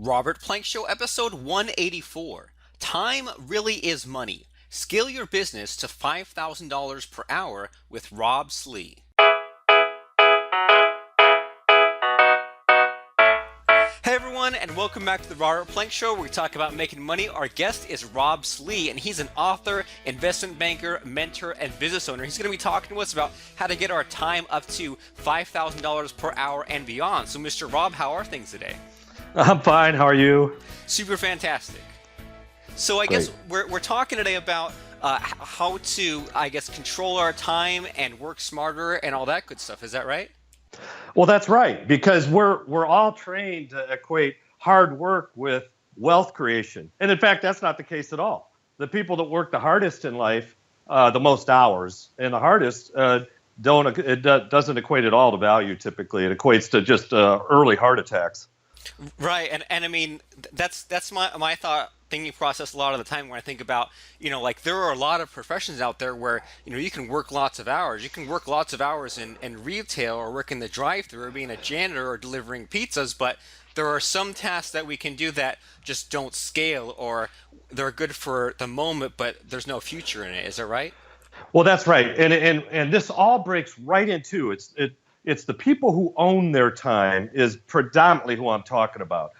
Robert Plank Show, episode 184. Time really is money. Scale your business to $5,000 per hour with Rob Slee. Hey everyone, and welcome back to the Robert Plank Show, where we talk about making money. Our guest is Rob Slee, and he's an author, investment banker, mentor, and business owner. He's going to be talking to us about how to get our time up to $5,000 per hour and beyond. So, Mr. Rob, how are things today? I'm fine. How are you? Super fantastic. So I guess Great. we're talking today about how to, control our time and work smarter and all that good stuff. Is that right? Well, that's right, because we're all trained to equate hard work with wealth creation, and in fact, that's not the case at all. The people that work the hardest in life, the most hours, and the hardest, doesn't equate at all to value. Typically, it equates to just early heart attacks. Right, and I mean that's my thought thinking process a lot of the time when I think about, like there are a lot of professions out there where, you can work lots of hours. You can work lots of hours in retail or work in the drive-thru or being a janitor or delivering pizzas, but there are some tasks that we can do that just don't scale, or they're good for the moment, but there's no future in it. Is that right? Well, that's right, and this all breaks right into it's the people who own their time is predominantly who I'm talking about,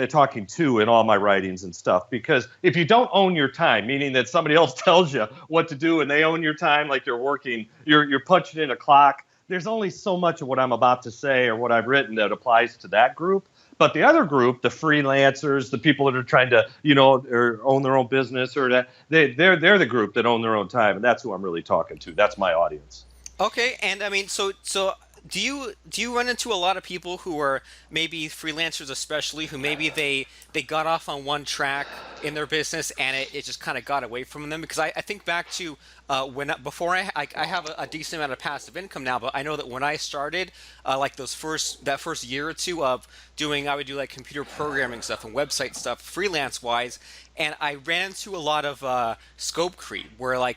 talking to in all my writings and stuff. Because if you don't own your time, meaning that somebody else tells you what to do and they own your time, like you're working, you're punching in a clock. There's only so much of what I'm about to say or what I've written that applies to that group. But the other group, the freelancers, the people that are trying to, or own their own business, or that they're the group that own their own time, and that's who I'm really talking to. That's my audience. Okay, and I mean, so do you run into a lot of people who are maybe freelancers, especially who maybe they got off on one track in their business and it just kind of got away from them? Because I think back to when before I have a decent amount of passive income now, but I know that when I started, like that first year or two of doing, I would do like computer programming stuff and website stuff freelance wise, and I ran into a lot of scope creep where I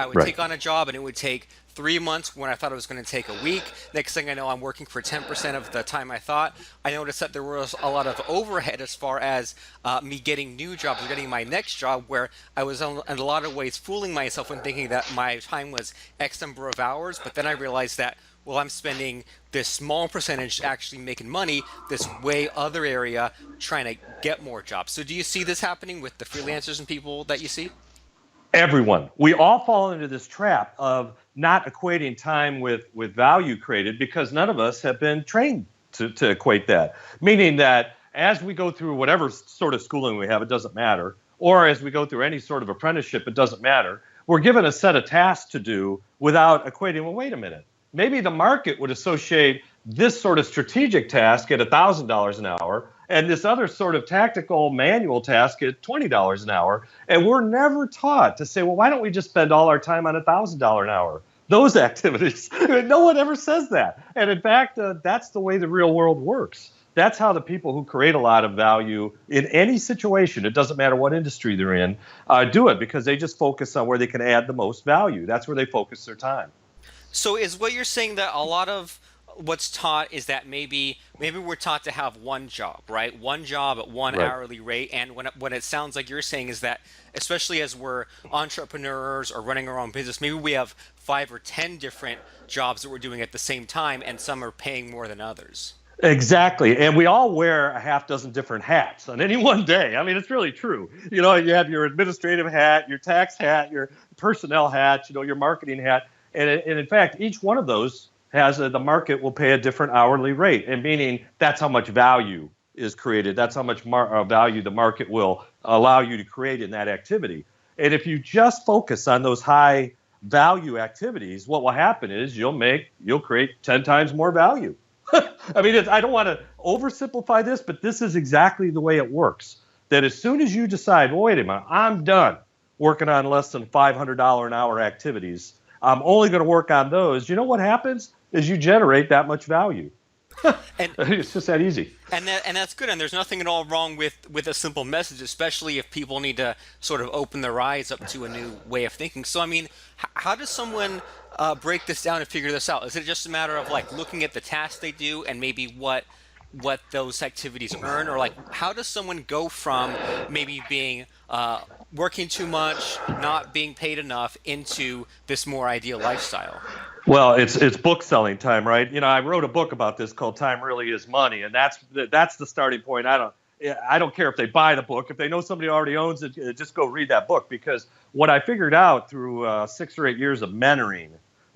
would Right. take on a job and it would take 3 months when I thought it was going to take a week. Next thing I know, I'm working for 10% of the time I thought. I noticed that there was a lot of overhead as far as me getting new jobs or getting my next job, where I was in a lot of ways fooling myself and thinking that my time was X number of hours. But then I realized that, well, I'm spending this small percentage actually making money, this way other area trying to get more jobs. So do you see this happening with the freelancers and people that you see? Everyone. We all fall into this trap of not equating time with value created because none of us have been trained to equate that. Meaning that as we go through whatever sort of schooling we have, it doesn't matter, or as we go through any sort of apprenticeship, it doesn't matter. We're given a set of tasks to do without equating, well, wait a minute. Maybe the market would associate this sort of strategic task at $1,000 an hour and this other sort of tactical manual task at $20 an hour. And we're never taught to say, well, why don't we just spend all our time on $1,000 an hour? Those activities. No one ever says that. And in fact, that's the way the real world works. That's how the people who create a lot of value in any situation, it doesn't matter what industry they're in, do it because they just focus on where they can add the most value. That's where they focus their time. So is what you're saying that a lot of what's taught is that maybe we're taught to have one job, right? One job at one Right. hourly rate. And what it sounds like you're saying is that, especially as we're entrepreneurs or running our own business, maybe we have 5 or 10 different jobs that we're doing at the same time, and some are paying more than others. Exactly. And we all wear a half dozen different hats on any one day. I mean, it's really true. You have your administrative hat, your tax hat, your personnel hat, your marketing hat. And in fact, each one of those has the market will pay a different hourly rate. And meaning that's how much value is created. That's how much value the market will allow you to create in that activity. And if you just focus on those high value activities, what will happen is you'll create 10 times more value. I mean, I don't want to oversimplify this, but this is exactly the way it works. That as soon as you decide, well, wait a minute, I'm done working on less than $500 an hour activities. I'm only going to work on those. You know what happens is you generate that much value. And It's just that easy. and that's good. And there's nothing at all wrong with a simple message, especially if people need to sort of open their eyes up to a new way of thinking. So I mean, how does someone break this down and figure this out? Is it just a matter of like looking at the tasks they do and maybe what what those activities earn, or like how does someone go from maybe being working too much, not being paid enough, into this more ideal lifestyle? Well, it's book selling time, right? I wrote a book about this called "Time Really Is Money," and that's the starting point. I don't care if they buy the book. If they know somebody already owns it, just go read that book, because what I figured out through 6 or 8 years of mentoring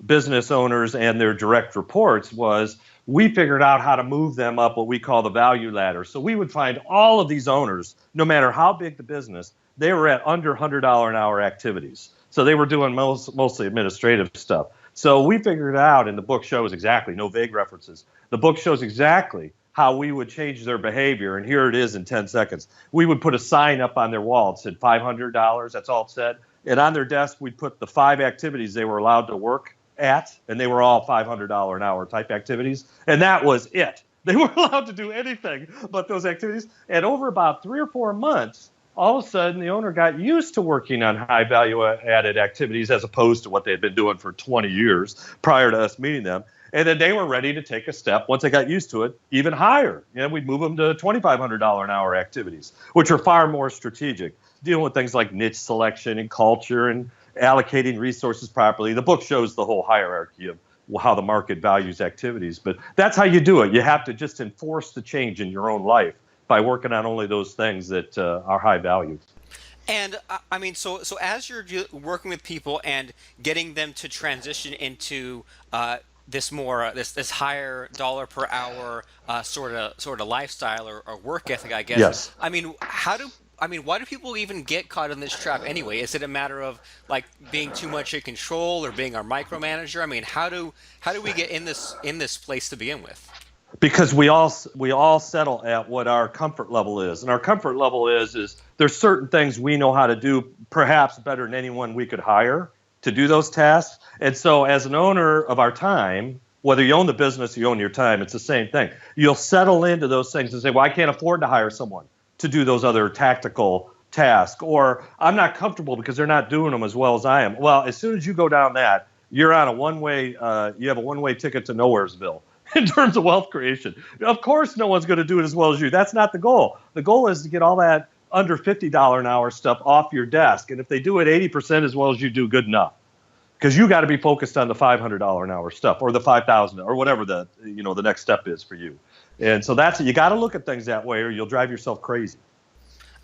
business owners and their direct reports was we figured out how to move them up what we call the value ladder. So we would find all of these owners, no matter how big the business, they were at under $100 an hour activities. So they were doing mostly administrative stuff. So we figured it out, and the book shows exactly, no vague references. The book shows exactly how we would change their behavior, and here it is in 10 seconds. We would put a sign up on their wall. It said $500, that's all it said. And on their desk, we'd put the 5 activities they were allowed to work at, and they were all $500 an hour type activities. And that was it. They weren't allowed to do anything but those activities. And over about 3 or 4 months, all of a sudden, the owner got used to working on high value added activities as opposed to what they had been doing for 20 years prior to us meeting them. And then they were ready to take a step, once they got used to it, even higher. We'd move them to $2,500 an hour activities, which are far more strategic, dealing with things like niche selection and culture and allocating resources properly. The book shows the whole hierarchy of how the market values activities. But that's how you do it. You have to just enforce the change in your own life by working on only those things that are high value. And I mean, so as you're working with people and getting them to transition into this more this higher dollar per hour sort of lifestyle or work ethic, I guess. Yes. I mean, why do people even get caught in this trap anyway? Is it a matter of like being too much in control or being our micromanager? I mean, how do we get in this place to begin with? Because we all settle at what our comfort level is, and our comfort level is there's certain things we know how to do perhaps better than anyone we could hire to do those tasks. And so as an owner of our time, whether you own the business or you own your time, it's the same thing. You'll settle into those things and say, well, I can't afford to hire someone to do those other tactical tasks, or I'm not comfortable because they're not doing them as well as I am. Well, as soon as you go down that, you're on a one-way, you have a one-way ticket to Nowheresville in terms of wealth creation. Of course, no one's going to do it as well as you. That's not the goal. The goal is to get all that under $50 an hour stuff off your desk. And if they do it 80% as well as you do, good enough. Because you got to be focused on the $500 an hour stuff, or the $5,000, or whatever the next step is for you. And so you got to look at things that way, or you'll drive yourself crazy.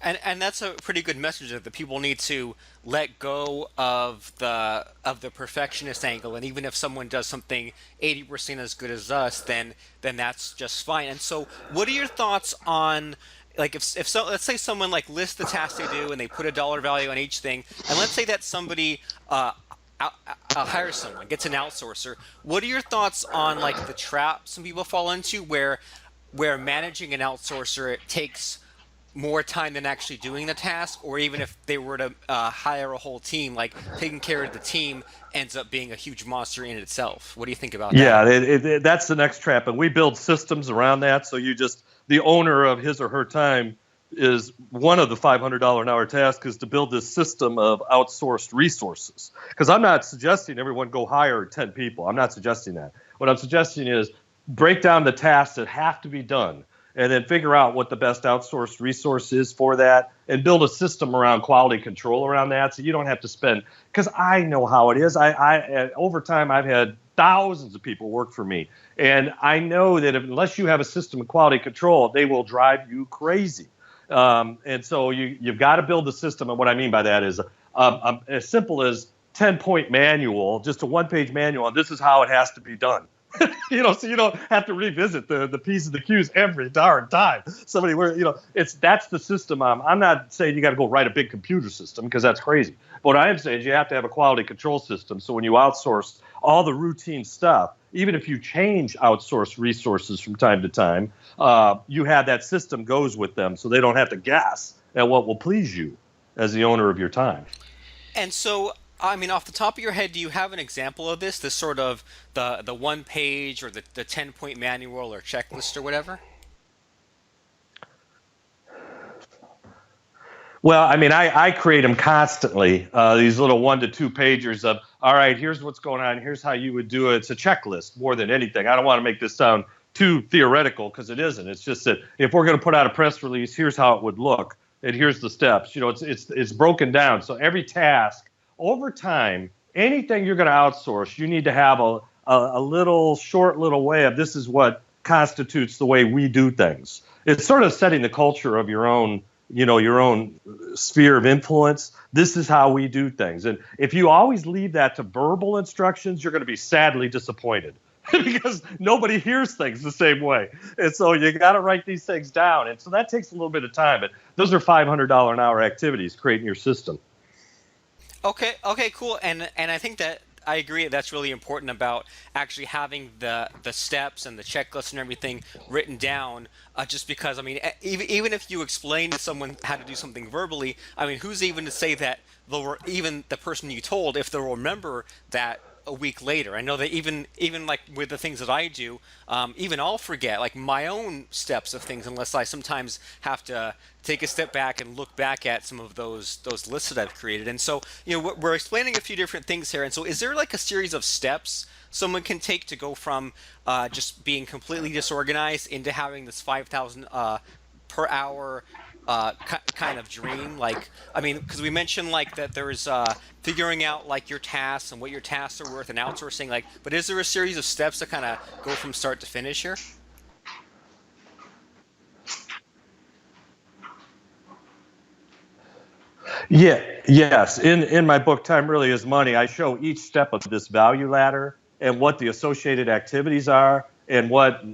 And that's a pretty good message that the people need to let go of the perfectionist angle. And even if someone does something 80% as good as us, then that's just fine. And so, what are your thoughts on, like, if so, let's say someone like lists the tasks they do and they put a dollar value on each thing, and let's say that somebody hires someone, gets an outsourcer. What are your thoughts on like the trap some people fall into where managing an outsourcer takes more time than actually doing the task, or even if they were to hire a whole team, like taking care of the team ends up being a huge monster in itself. What do you think about that? Yeah, that's the next trap, and we build systems around that. So the owner of his or her time is one of the $500 an hour tasks is to build this system of outsourced resources. Because I'm not suggesting everyone go hire 10 people. I'm not suggesting that. What I'm suggesting is break down the tasks that have to be done, and then figure out what the best outsourced resource is for that, and build a system around quality control around that, so you don't have to spend. Because I know how it is. I over time I've had thousands of people work for me, and I know that unless you have a system of quality control, they will drive you crazy. And so you've got to build the system, and what I mean by that is as simple as 10-point manual, just a one-page manual, and this is how it has to be done. So you don't have to revisit the P's and the Q's every darn time. That's the system. I'm not saying you got to go write a big computer system, because that's crazy. But what I am saying is you have to have a quality control system. So when you outsource all the routine stuff, even if you change outsourced resources from time to time, you have that system goes with them, so they don't have to guess at what will please you as the owner of your time. And so, I mean, off the top of your head, do you have an example of this sort of the one page or the 10-point manual or checklist or whatever? Well, I mean, I create them constantly, these little 1 to 2 pagers of, all right, here's what's going on. Here's how you would do it. It's a checklist more than anything. I don't want to make this sound too theoretical, because it isn't. It's just that if we're going to put out a press release, here's how it would look, and here's the steps. It's broken down. So every task over time, anything you're going to outsource, you need to have a little short little way of this is what constitutes the way we do things. It's sort of setting the culture of your own sphere of influence. This is how we do things. And if you always leave that to verbal instructions, you're going to be sadly disappointed because nobody hears things the same way. And so you got to write these things down. And so that takes a little bit of time. But those are $500 an hour activities, creating your system. Okay, cool. And I think that I agree that's really important about actually having the steps and the checklist and everything written down. Just because, I mean, even if you explain to someone how to do something verbally, I mean, who's even to say that even the person you told, if they'll remember that a week later? I know that even like with the things that I do, even I'll forget like my own steps of things unless I sometimes have to take a step back and look back at some of those lists that I've created. And so, we're explaining a few different things here. And so, is there like a series of steps someone can take to go from just being completely disorganized into having this 5,000 per hour kind of dream? Like, I mean, because we mentioned like that there's figuring out like your tasks and what your tasks are worth and outsourcing. Like, but is there a series of steps to kind of go from start to finish here? Yeah, yes. In my book, Time Really Is Money, I show each step of this value ladder and what the associated activities are and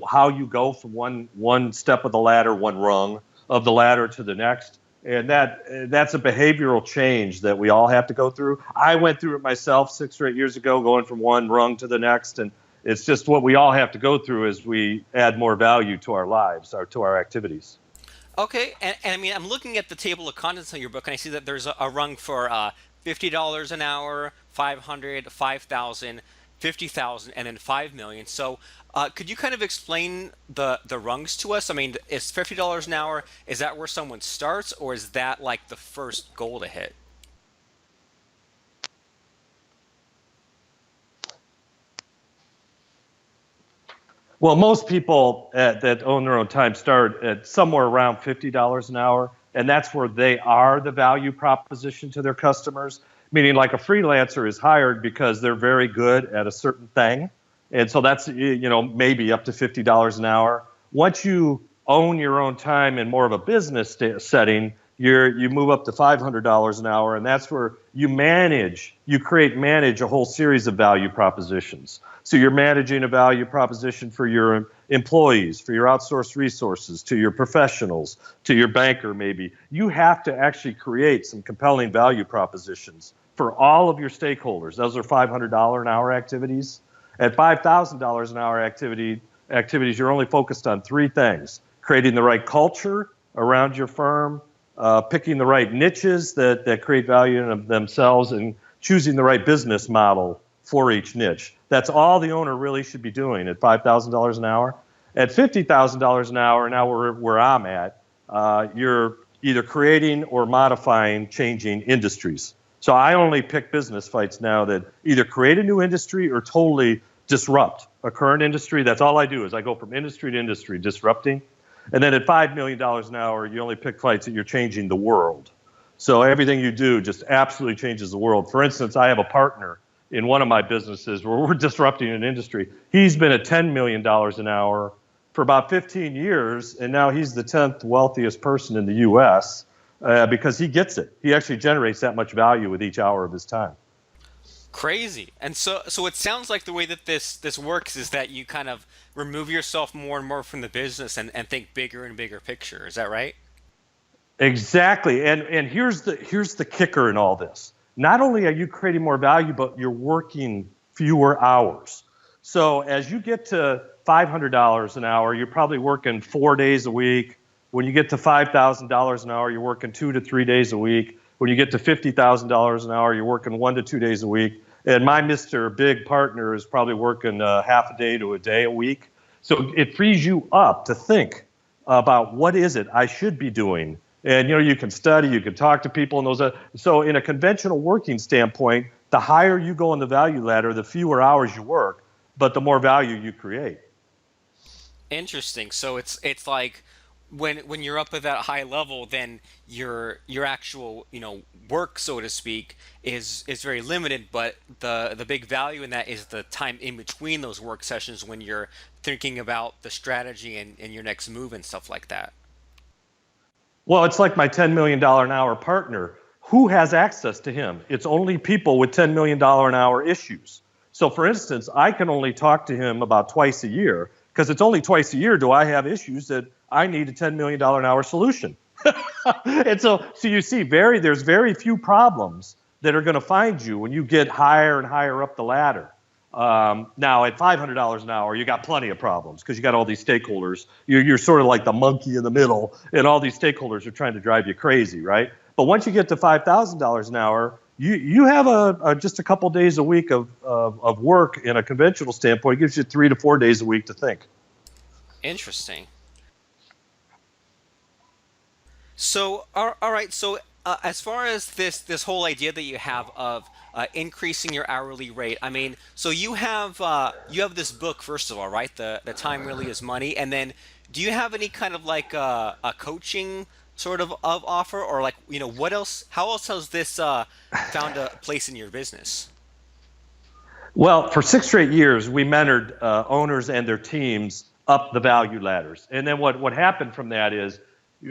how you go from one step of the ladder, one rung of the ladder to the next. And that's a behavioral change that we all have to go through. I went through it myself 6 or 8 years ago, going from one rung to the next. And it's just what we all have to go through as we add more value to our lives or to our activities. Okay, and I mean, I'm looking at the table of contents of your book, and I see that there's a rung for $50 an hour, 500, 5,000, 50,000, and then 5 million. So, could you kind of explain the rungs to us? I mean, is $50 an hour, is that where someone starts, or is that like the first goal to hit? Well, most people that own their own time start at somewhere around $50 an hour, and that's where they are the value proposition to their customers. Meaning, like a freelancer is hired because they're very good at a certain thing, and so that's maybe up to $50 an hour. Once you own your own time in more of a business setting, you move up to $500 an hour, and that's where you manage a whole series of value propositions. So you're managing a value proposition for your employees, for your outsourced resources, to your professionals, to your banker maybe. You have to actually create some compelling value propositions for all of your stakeholders. Those are $500 an hour activities. At $5,000 an hour activities, you're only focused on 3 things: creating the right culture around your firm, picking the right niches that create value in themselves, and choosing the right business model for each niche. That's all the owner really should be doing at $5,000 an hour. At $50,000 an hour, now where I'm at, you're either creating or modifying, changing industries. So I only pick business fights now that either create a new industry or totally disrupt a current industry. That's all I do, is I go from industry to industry, disrupting. And then at $5 million an hour, you only pick fights that you're changing the world. So everything you do just absolutely changes the world. For instance, I have a partner in one of my businesses where we're disrupting an industry. He's been at $10 million an hour for about 15 years, and now he's the 10th wealthiest person in the U.S. Because he gets it. He actually generates that much value with each hour of his time. Crazy. And so it sounds like the way that this works is that you kind of remove yourself more and more from the business and think bigger and bigger picture. Is that right? Exactly. And here's the kicker in all this. Not only are you creating more value, but you're working fewer hours. So as you get to $500 an hour, you're probably working 4 days a week. When you get to $5,000 an hour, you're working 2 to 3 days a week. When you get to $50,000 an hour, you're working 1 to 2 days a week. And my Mr. Big partner is probably working half a day to a day a week. So it frees you up to think about what is it I should be doing. And you can study, you can talk to people, and those. So in a conventional working standpoint, the higher you go on the value ladder, the fewer hours you work, but the more value you create. Interesting. So it's like when you're up at that high level, then your actual work, so to speak, is very limited. But the big value in that is the time in between those work sessions when you're thinking about the strategy and your next move and stuff like that. Well, it's like my $10 million an hour partner. Who has access to him? It's only people with $10 million an hour issues. So, for instance, I can only talk to him about twice a year because it's only twice a year do I have issues that I need a $10 million an hour solution. And so you see, there's very few problems that are going to find you when you get higher and higher up the ladder. Now, at $500 an hour, you got plenty of problems because you got all these stakeholders. You're sort of like the monkey in the middle, and all these stakeholders are trying to drive you crazy, right? But once you get to $5,000 an hour, you have just a couple days a week of work in a conventional standpoint. It gives you 3 to 4 days a week to think. Interesting. So, all right. So, as far as this whole idea that you have of increasing your hourly rate, I mean, so you have this book first of all, right? The time really is money, and then do you have any kind of like a coaching sort of offer, or like what else? How else has this found a place in your business? Well, for 6 straight years, we mentored owners and their teams up the value ladders. And then what happened from that is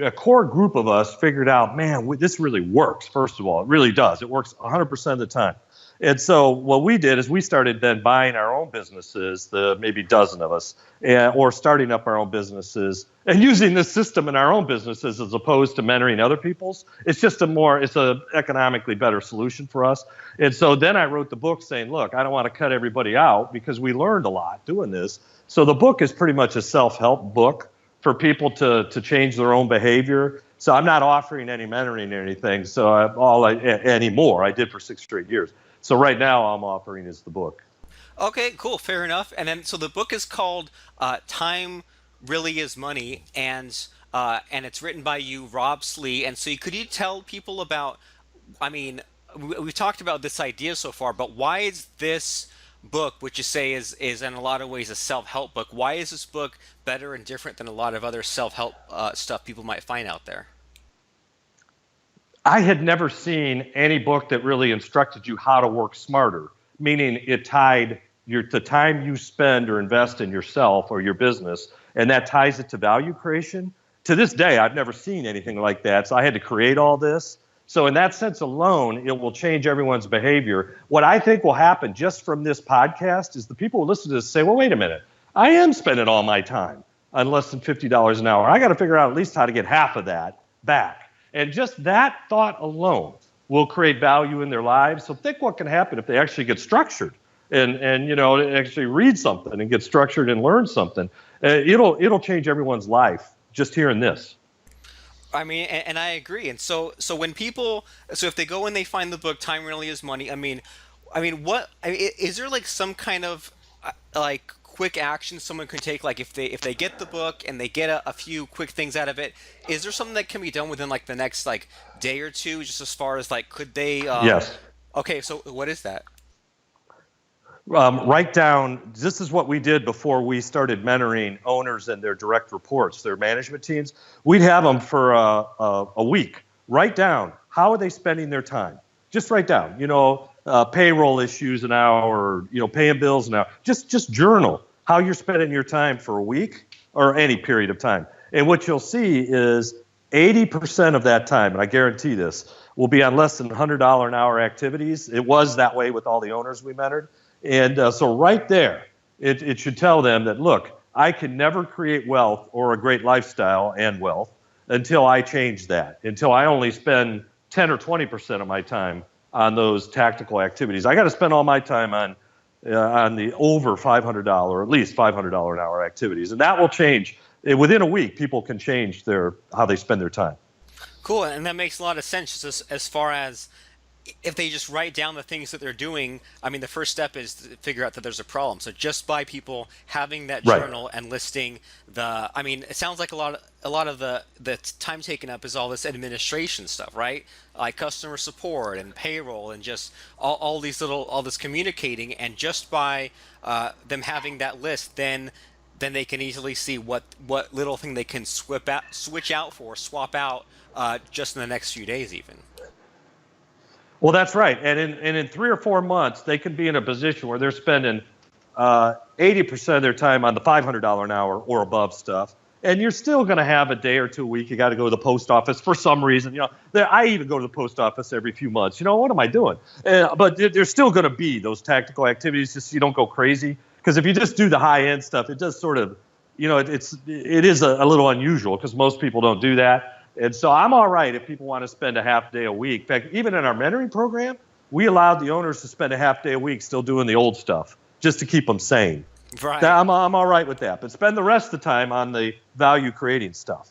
a core group of us figured out, man, this really works, first of all. It really does. It works 100% of the time. And so what we did is we started then buying our own businesses, the maybe dozen of us, or starting up our own businesses and using this system in our own businesses as opposed to mentoring other people's. It's a economically better solution for us. And so then I wrote the book saying, look, I don't want to cut everybody out because we learned a lot doing this. So the book is pretty much a self-help book for people to change their own behavior. So I'm not offering any mentoring or anything. So anymore. I did for 6 straight years. So right now, all I'm offering is the book. Okay, cool, fair enough. And then so the book is called "Time Really Is Money," and it's written by you, Rob Slee. And so could you tell people about? I mean, we've talked about this idea so far, but why is this book, which you say is in a lot of ways a self-help book, why is this book better and different than a lot of other self-help stuff people might find out there? I had never seen any book that really instructed you how to work smarter, meaning it tied the time you spend or invest in yourself or your business, and that ties it to value creation. To this day, I've never seen anything like that. So I had to create all this. So in that sense alone, it will change everyone's behavior. What I think will happen just from this podcast is the people who listen to this say, well, wait a minute, I am spending all my time on less than $50 an hour. I got to figure out at least how to get half of that back. And just that thought alone will create value in their lives. So think what can happen if they actually get structured and actually read something and get structured and learn something. It'll change everyone's life just hearing this. I mean, and I agree. And so when people, so if they go and they find the book "Time Really Is Money," is there like some kind of like quick action someone could take? Like if they get the book and they get a few quick things out of it, is there something that can be done within like the next like day or two? Just as far as like, could they? Yes. Okay, so what is that? Write down, this is what we did before we started mentoring owners and their direct reports, their management teams. We'd have them for a week. Write down, how are they spending their time? Just write down, payroll issues an hour, paying bills an hour. Just journal how you're spending your time for a week or any period of time. And what you'll see is 80% of that time, and I guarantee this, will be on less than $100 an hour activities. It was that way with all the owners we mentored. And so right there, it should tell them that, look, I can never create wealth or a great lifestyle and wealth until I change that, until I only spend 10 or 20% of my time on those tactical activities. I got to spend all my time on the over $500, or at least $500 an hour activities. And that will change. Within a week, people can change how they spend their time. Cool, and that makes a lot of sense just as far as if they just write down the things that they're doing. I mean, the first step is to figure out that there's a problem. So just by people having that Right. journal and listing I mean, it sounds like a lot of the time taken up is all this administration stuff, right? Like customer support and payroll and just all this communicating. And just by them having that list, then then they can easily see what little thing they can swap out just in the next few days, even. Well, that's right. And in 3 or 4 months, they can be in a position where they're spending 80% of their time on the $500 an hour or above stuff. And you're still going to have a day or two a week. You got to go to the post office for some reason. I even go to the post office every few months. What am I doing? But there's still going to be those tactical activities, just so you don't go crazy. Because if you just do the high end stuff, it does sort of, it is a little unusual because most people don't do that. And so I'm all right if people want to spend a half day a week. In fact, even in our mentoring program, we allowed the owners to spend a half day a week still doing the old stuff just to keep them sane. Right. I'm all right with that. But spend the rest of the time on the value creating stuff.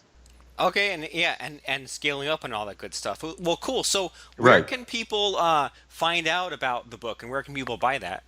Okay, and yeah, and scaling up and all that good stuff. Well, cool. So where Right. can people find out about the book, and where can people buy that?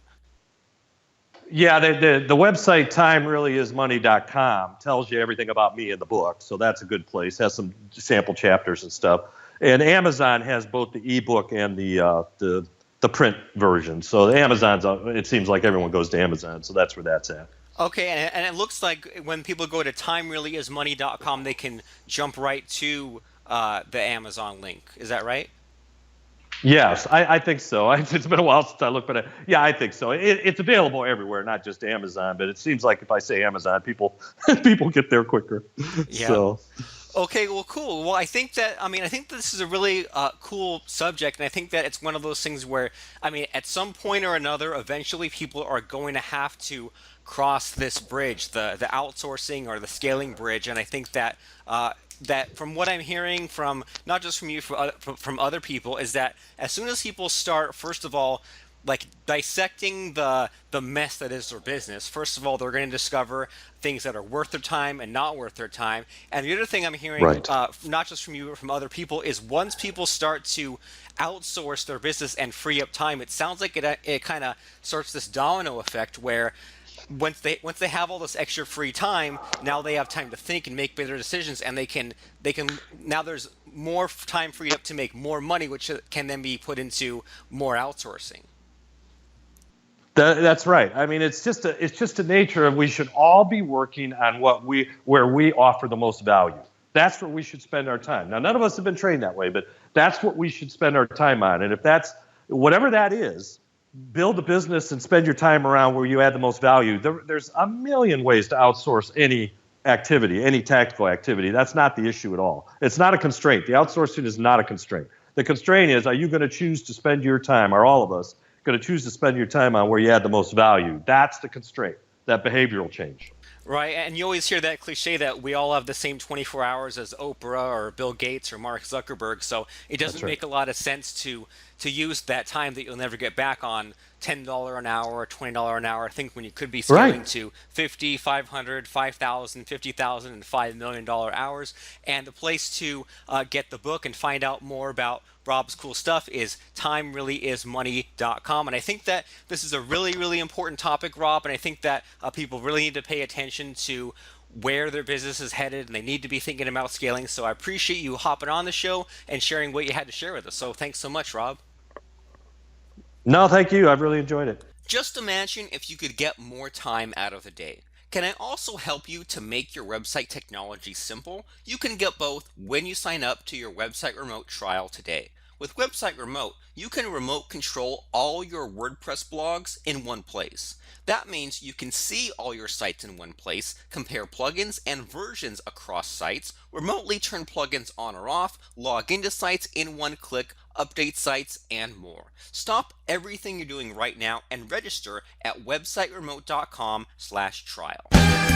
Yeah, the website timereallyismoney.com tells you everything about me in the book, so that's a good place. Has some sample chapters and stuff. And Amazon has both the ebook and the print version. So the Amazon's it seems like everyone goes to Amazon, so that's where that's at. Okay, and it looks like when people go to timereallyismoney.com, they can jump right to the Amazon link. Is that right? Yes, I think so. It's been a while since I looked, but yeah, I think so. It's available everywhere, not just Amazon. But it seems like if I say Amazon, people people get there quicker. Yeah. So Okay, well, cool. Well, I think this is a really cool subject, and I think that it's one of those things where, at some point or another, eventually people are going to have to cross this bridge, the outsourcing or the scaling bridge, and I think that that from what I'm hearing from not just from you, from other people, is that as soon as people start, first of all, like dissecting the mess that is their business. First of all, they're going to discover things that are worth their time and not worth their time. And the other thing I'm hearing, right. not just from you but from other people, is once people start to outsource their business and free up time, it sounds like it kind of starts this domino effect where once they have all this extra free time, now they have time to think and make better decisions, and they can now there's more time freed up to make more money, which can then be put into more outsourcing. That's right. It's just a nature of we should all be working on where we offer the most value. That's where we should spend our time. Now, none of us have been trained that way, but that's what we should spend our time on. And if that's whatever that is, build a business and spend your time around where you add the most value. There's a million ways to outsource any activity, any tactical activity. That's not the issue at all. It's not a constraint. The outsourcing is not a constraint. The constraint is, are you going to choose to spend your time, are all of us going to choose to spend your time on where you add the most value? That's the constraint, that behavioral change. Right, and you always hear that cliche that we all have the same 24 hours as Oprah or Bill Gates or Mark Zuckerberg, so it doesn't That's right. make a lot of sense to use that time that you'll never get back on $10 an hour or $20 an hour. I think when you could be scaling Right. to 50, 500, 5,000, 50,000, and $5 million hours. And the place to get the book and find out more about Rob's cool stuff is timereallyismoney.com. And I think that this is a really, really important topic, Rob, and I think that people really need to pay attention to where their business is headed, and they need to be thinking about scaling. So I appreciate you hopping on the show and sharing what you had to share with us. So thanks so much, Rob. No, thank you. I've really enjoyed it. Just imagine if you could get more time out of the day. Can I also help you to make your website technology simple? You can get both when you sign up to your website remote trial today. With Website Remote, you can remote control all your WordPress blogs in one place. That means you can see all your sites in one place, compare plugins and versions across sites, remotely turn plugins on or off, log into sites in one click, update sites, and more. Stop everything you're doing right now and register at websiteremote.com/trial.